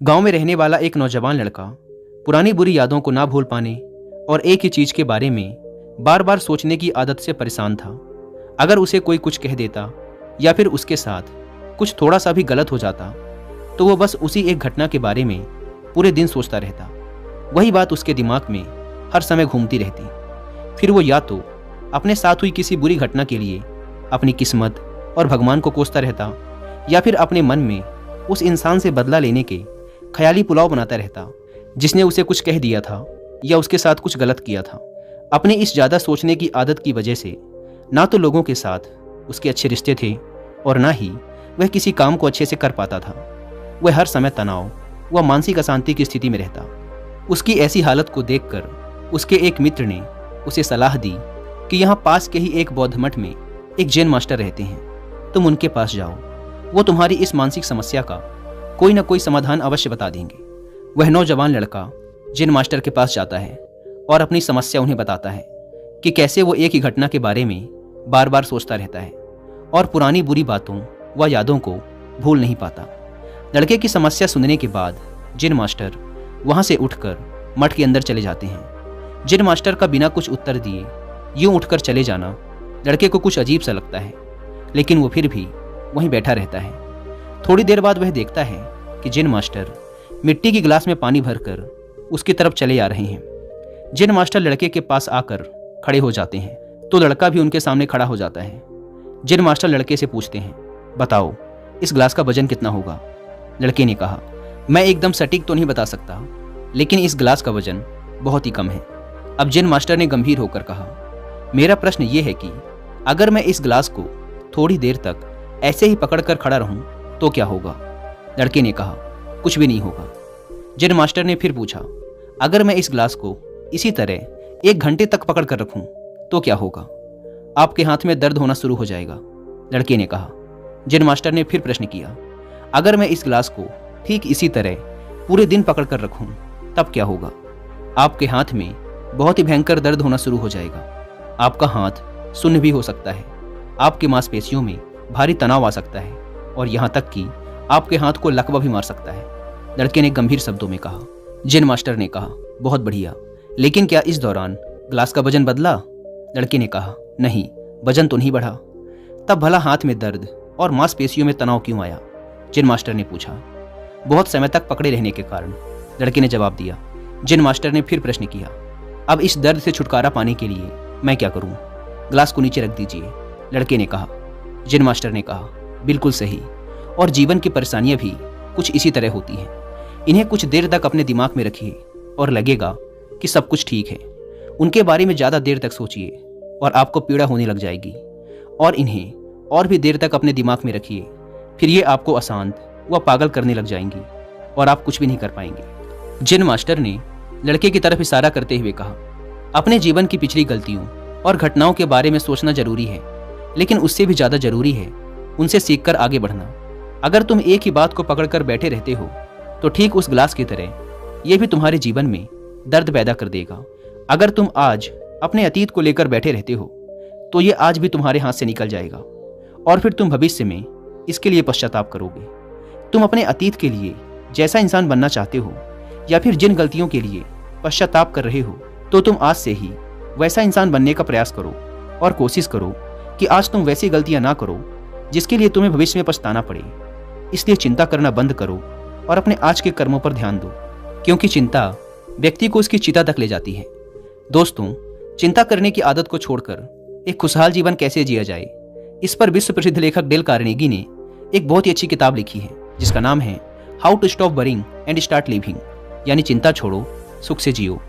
गांव में रहने वाला एक नौजवान लड़का पुरानी बुरी यादों को ना भूल पाने और एक ही चीज के बारे में बार बार सोचने की आदत से परेशान था। अगर उसे कोई कुछ कह देता या फिर उसके साथ कुछ थोड़ा सा भी गलत हो जाता तो वो बस उसी एक घटना के बारे में पूरे दिन सोचता रहता। वही बात उसके दिमाग में हर समय घूमती रहती। फिर वो या तो अपने साथ हुई किसी बुरी घटना के लिए अपनी किस्मत और भगवान को कोसता रहता या फिर अपने मन में उस इंसान से बदला लेने के ख्याली पुलाव बनाता रहता जिसने उसे कुछ कह दिया था या उसके साथ कुछ गलत किया था। अपने इस ज़्यादा सोचने की आदत की वजह से ना तो लोगों के साथ उसके अच्छे रिश्ते थे और ना ही वह किसी काम को अच्छे से कर पाता था। वह हर समय तनाव व मानसिक अशांति की स्थिति में रहता। उसकी ऐसी हालत को देखकर उसके एक मित्र ने उसे सलाह दी कि यहाँ पास के ही एक बौद्ध मठ में एक जैन मास्टर रहते हैं, तुम उनके पास जाओ, वो तुम्हारी इस मानसिक समस्या का कोई ना कोई समाधान अवश्य बता देंगे। वह नौजवान लड़का जैन मास्टर के पास जाता है और अपनी समस्या उन्हें बताता है कि कैसे वो एक ही घटना के बारे में बार बार सोचता रहता है और पुरानी बुरी बातों व यादों को भूल नहीं पाता। लड़के की समस्या सुनने के बाद जैन मास्टर वहां से उठकर मठ के अंदर चले जाते हैं। जैन मास्टर का बिना कुछ उत्तर दिए यूं उठकर चले जाना लड़के को कुछ अजीब सा लगता है, लेकिन वो फिर भी वहीं बैठा रहता है। थोड़ी देर बाद वह देखता है कि जैन मास्टर मिट्टी की गिलास में पानी भरकर उसकी तरफ चले आ रहे हैं। जैन मास्टर लड़के के पास आकर खड़े हो जाते हैं तो लड़का भी उनके सामने खड़ा हो जाता है। जैन मास्टर लड़के से पूछते हैं, बताओ इस गिलास का वजन कितना होगा? लड़के ने कहा, मैं एकदम सटीक तो नहीं बता सकता, लेकिन इस गिलास का वजन बहुत ही कम है। अब जैन मास्टर ने गंभीर होकर कहा, मेरा प्रश्न ये है कि अगर मैं इस गिलास को थोड़ी देर तक ऐसे ही पकड़कर खड़ा रहूं तो क्या होगा? लड़के ने कहा, कुछ भी नहीं होगा। जैन मास्टर ने फिर पूछा, अगर मैं इस गिलास को इसी तरह 1 घंटे तक पकड़ कर रखूं तो क्या होगा? आपके हाथ में दर्द होना शुरू हो जाएगा। लड़के ने कहा। जैन मास्टर ने फिर प्रश्न किया, अगर मैं इस गिलास को ठीक इसी तरह पूरे दिन पकड़ कर रखूं तब क्या होगा? आपके हाथ में बहुत ही भयंकर दर्द होना शुरू हो जाएगा। आपका हाथ सुन्न भी हो सकता है, आपकी मांसपेशियों में भारी तनाव आ सकता है और यहाँ तक कि आपके हाथ को लकवा भी मार सकता है। लड़के ने गंभीर शब्दों में कहा। जैन मास्टर ने कहा, बहुत बढ़िया, लेकिन क्या इस दौरान गिलास का वजन बदला? लड़के ने कहा, नहीं, वजन तो नहीं बढ़ा। तब भला हाथ में दर्द और मांसपेशियों में तनाव क्यों आया? जैन मास्टर ने पूछा। बहुत समय तक पकड़े रहने के कारण, लड़के ने जवाब दिया। जैन मास्टर ने फिर प्रश्न किया, अब इस दर्द से छुटकारा पाने के लिए मैं क्या करूं? गिलास को नीचे रख दीजिए। लड़के ने कहा। जैन मास्टर ने कहा, बिल्कुल सही, और जीवन की परेशानियां भी कुछ इसी तरह होती हैं। इन्हें कुछ देर तक अपने दिमाग में रखिए और लगेगा कि सब कुछ ठीक है। उनके बारे में ज़्यादा देर तक सोचिए और आपको पीड़ा होने लग जाएगी, और इन्हें और भी देर तक अपने दिमाग में रखिए, फिर ये आपको अशांत व पागल करने लग जाएंगी और आप कुछ भी नहीं कर पाएंगे। जैन मास्टर ने लड़के की तरफ इशारा करते हुए कहा, अपने जीवन की पिछली गलतियों और घटनाओं के बारे में सोचना जरूरी है, लेकिन उससे भी ज़्यादा जरूरी है उनसे सीखकर आगे बढ़ना। अगर तुम एक ही बात को पकड़कर बैठे रहते हो तो ठीक उस गिलास की तरह यह भी तुम्हारे जीवन में दर्द पैदा कर देगा। अगर तुम आज अपने अतीत को लेकर बैठे रहते हो तो ये आज भी तुम्हारे हाथ से निकल जाएगा और फिर तुम भविष्य में इसके लिए पश्चाताप करोगे। तुम अपने अतीत के लिए जैसा इंसान बनना चाहते हो या फिर जिन गलतियों के लिए पश्चाताप कर रहे हो, तो तुम आज से ही वैसा इंसान बनने का प्रयास करो और कोशिश करो कि आज तुम वैसी गलतियां ना करो जिसके लिए तुम्हें भविष्य में पछताना पड़े। इसलिए चिंता करना बंद करो और अपने आज के कर्मों पर ध्यान दो, क्योंकि चिंता व्यक्ति को उसकी चिता तक ले जाती है। दोस्तों, चिंता करने की आदत को छोड़कर एक खुशहाल जीवन कैसे जिया जाए, इस पर विश्व प्रसिद्ध लेखक डेल कार्नेगी ने एक बहुत ही अच्छी किताब लिखी है जिसका नाम है how to stop worrying and start living, यानी चिंता छोड़ो, सुख से जियो।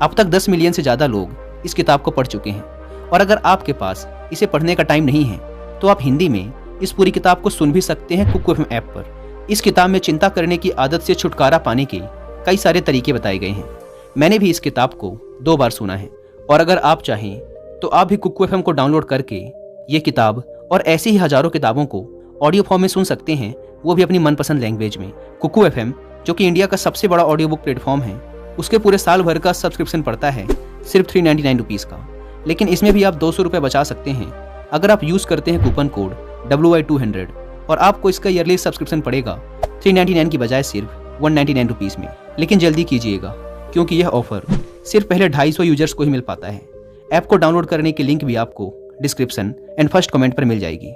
अब तक 10 मिलियन से ज़्यादा लोग इस किताब को पढ़ चुके हैं, और अगर आपके पास इसे पढ़ने का टाइम नहीं है तो आप हिंदी में इस पूरी किताब को सुन भी सकते हैं कुकू एफएम ऐप पर। इस किताब में चिंता करने की आदत से छुटकारा पाने के कई सारे तरीके बताए गए हैं। मैंने भी इस किताब को 2 बार सुना है, और अगर आप चाहें तो आप भी कुकू एफएम को डाउनलोड करके ये किताब और ऐसी ही हजारों किताबों को ऑडियो फॉर्म में सुन सकते हैं, वो भी अपनी मनपसंद लैंग्वेज में। कुकू एफएम, जो कि इंडिया का सबसे बड़ा ऑडियो बुक प्लेटफॉर्म है, उसके पूरे साल भर का सब्सक्रिप्शन पड़ता है सिर्फ 399 रुपीज़ का, लेकिन इसमें भी आप 200 रुपये बचा सकते हैं अगर आप यूज़ करते हैं कूपन कोड WI200, और आपको इसका ईयरली सब्सक्रिप्शन पड़ेगा 399 की बजाय सिर्फ ₹199 में। लेकिन जल्दी कीजिएगा क्योंकि यह ऑफर सिर्फ पहले 250 यूजर्स को ही मिल पाता है। ऐप को डाउनलोड करने की लिंक भी आपको डिस्क्रिप्शन एंड फर्स्ट कमेंट पर मिल जाएगी।